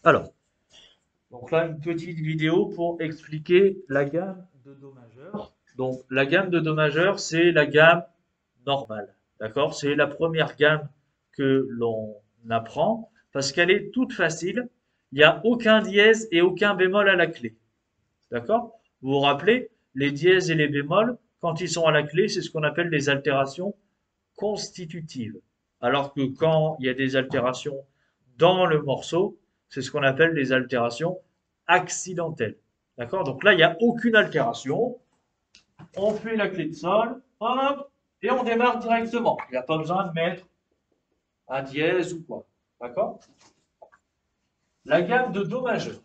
Alors, donc là, une petite vidéo pour expliquer la gamme de Do majeur. Donc, la gamme de Do majeur, c'est la gamme normale. D'accord? C'est la première gamme que l'on apprend parce qu'elle est toute facile. Il n'y a aucun dièse et aucun bémol à la clé. D'accord? Vous vous rappelez, les dièses et les bémols, quand ils sont à la clé, c'est ce qu'on appelle les altérations constitutives. Alors que quand il y a des altérations dans le morceau, c'est ce qu'on appelle les altérations accidentelles. D'accord? Donc là, il n'y a aucune altération. On fait la clé de sol, hop, et on démarre directement. Il n'y a pas besoin de mettre un dièse ou quoi. D'accord? La gamme de Do majeur.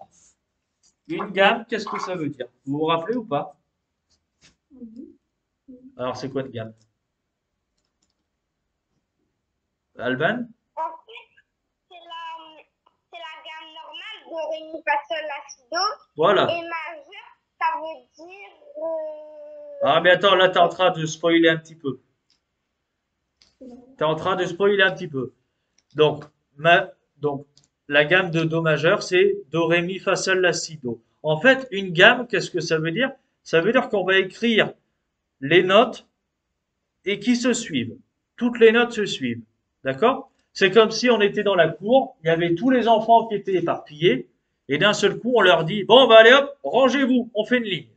Une gamme, qu'est-ce que ça veut dire? Vous vous rappelez ou pas? Alors, c'est quoi une gamme? Alban? En fait, c'est la gamme normale de Ré, Mi, Fa, Sol, La, Si, Do. Voilà. Et majeur, ça veut dire. Ah, mais attends, là, tu es en train de spoiler un petit peu. Tu es en train de spoiler un petit peu. Donc, donc la gamme de Do majeur, c'est Do, Ré, Mi, Fa, Sol, La, Si, Do. En fait, une gamme, qu'est-ce que ça veut dire? Ça veut dire qu'on va écrire les notes et qui se suivent. Toutes les notes se suivent. D'accord? C'est comme si on était dans la cour, il y avait tous les enfants qui étaient éparpillés, et d'un seul coup, on leur dit, bon, bah allez hop, rangez-vous, on fait une ligne.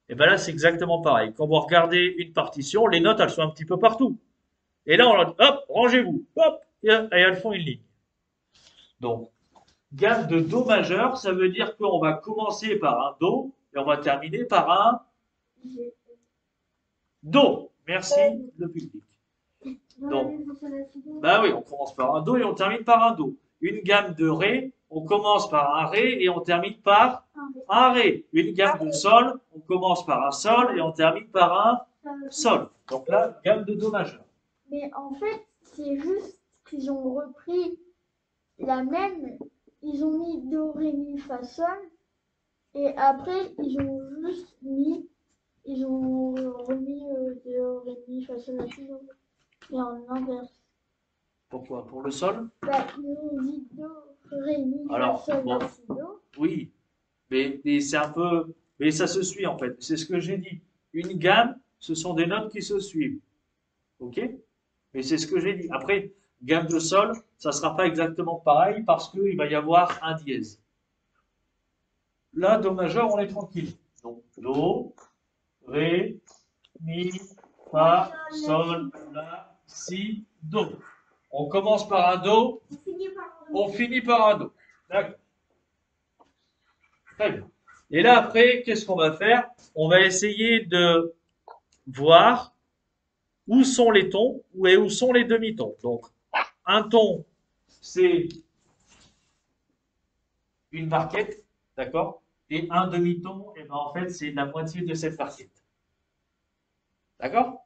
Et bien là, c'est exactement pareil. Quand vous regardez une partition, les notes, elles sont un petit peu partout. Et là, on leur dit, hop, rangez-vous, hop, et elles font une ligne. Donc, gamme de Do majeur, ça veut dire qu'on va commencer par un Do, et on va terminer par un Do. Merci, le public. Donc, bah oui, on commence par un Do et on termine par un Do. Une gamme de Ré, on commence par un Ré et on termine par un Ré. Une gamme de Sol, on commence par un Sol et on termine par un Sol. Donc là, gamme de Do majeur. Mais en fait, c'est juste qu'ils ont repris la même, ils ont mis Do, Ré, Mi, Fa, Sol, et après, ils ont remis Do, Ré, Mi, Fa, Sol, La, Si, Do, et en inverse. Pourquoi? Pour le Sol? Bah, ils ont dit Do, Ré, Mi, Fa, Alors, Sol, bon, La, Si, Do. oui, mais c'est un peu, mais ça se suit en fait. C'est ce que j'ai dit. Une gamme, ce sont des notes qui se suivent. Ok? Mais c'est ce que j'ai dit. Après, gamme de sol, ça ne sera pas exactement pareil parce qu'il va y avoir un dièse. Là, Do majeur, on est tranquille. Donc, Do, Ré, Mi, Fa, Sol, La, Si, Do. On commence par un Do, on finit par un Do. D'accord. Très bien. Et là, après, qu'est-ce qu'on va faire? On va essayer de voir où sont les tons et où sont les demi-tons. Donc, un ton, c'est une barquette, d'accord? Et un demi-ton, et ben en fait, c'est la moitié de cette barquette. D'accord?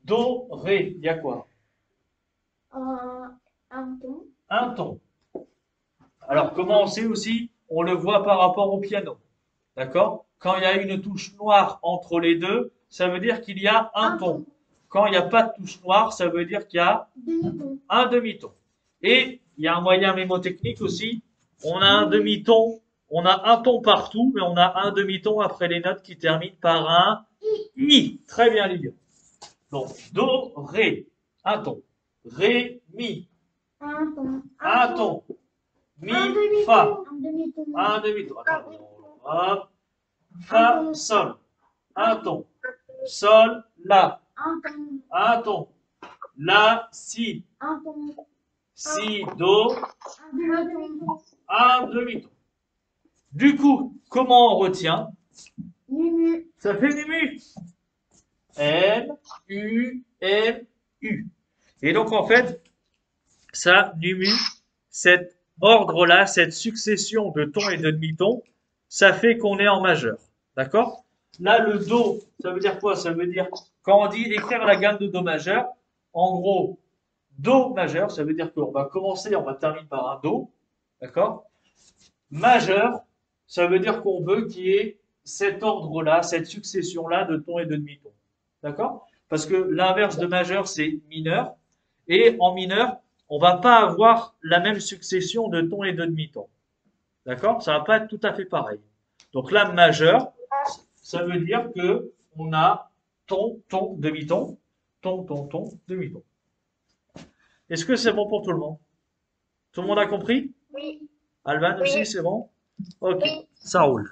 Do, ré, il y a quoi? Un ton. Un ton. Alors, comment on sait aussi? On le voit par rapport au piano. D'accord? Quand il y a une touche noire entre les deux, ça veut dire qu'il y a un ton. Quand il n'y a pas de touche noire, ça veut dire qu'il y a un demi-ton. Et il y a un moyen mémotechnique aussi. On a un demi-ton, on a un ton partout, mais on a un demi-ton après les notes qui terminent par un I. Très bien, Lydia. Donc, Do, Ré, un ton. Ré, Mi, Un ton. un ton. Mi, Fa, un demi-ton. Hop. Fa, Sol, un ton. Sol, La, un ton. La, Si, Un ton. Si, Do, un demi-ton. Du coup, comment on retient? Mu. Ça fait des mu. N, U, M, U. Et donc, en fait, ça, nu, cet ordre-là, cette succession de tons et de demi-tons, ça fait qu'on est en majeur. D'accord? Là, le Do, ça veut dire quoi? Ça veut dire, quand on dit écrire la gamme de Do majeur, en gros, Do majeur, ça veut dire qu'on va commencer, on va terminer par un Do. D'accord? Majeur, ça veut dire qu'on veut qu'il y ait cet ordre-là, cette succession-là de tons et de demi-tons. D'accord? Parce que l'inverse de majeur, c'est mineur. Et en mineur, on va pas avoir la même succession de tons et de demi-tons. D'accord? Ça va pas être tout à fait pareil. Donc là, majeur, ça veut dire que on a ton, ton, demi-ton, ton, ton, ton, demi-ton. Est-ce que c'est bon pour tout le monde? Tout le monde a compris? Oui. Alban aussi, Oui. c'est bon? Ok, Oui. ça roule.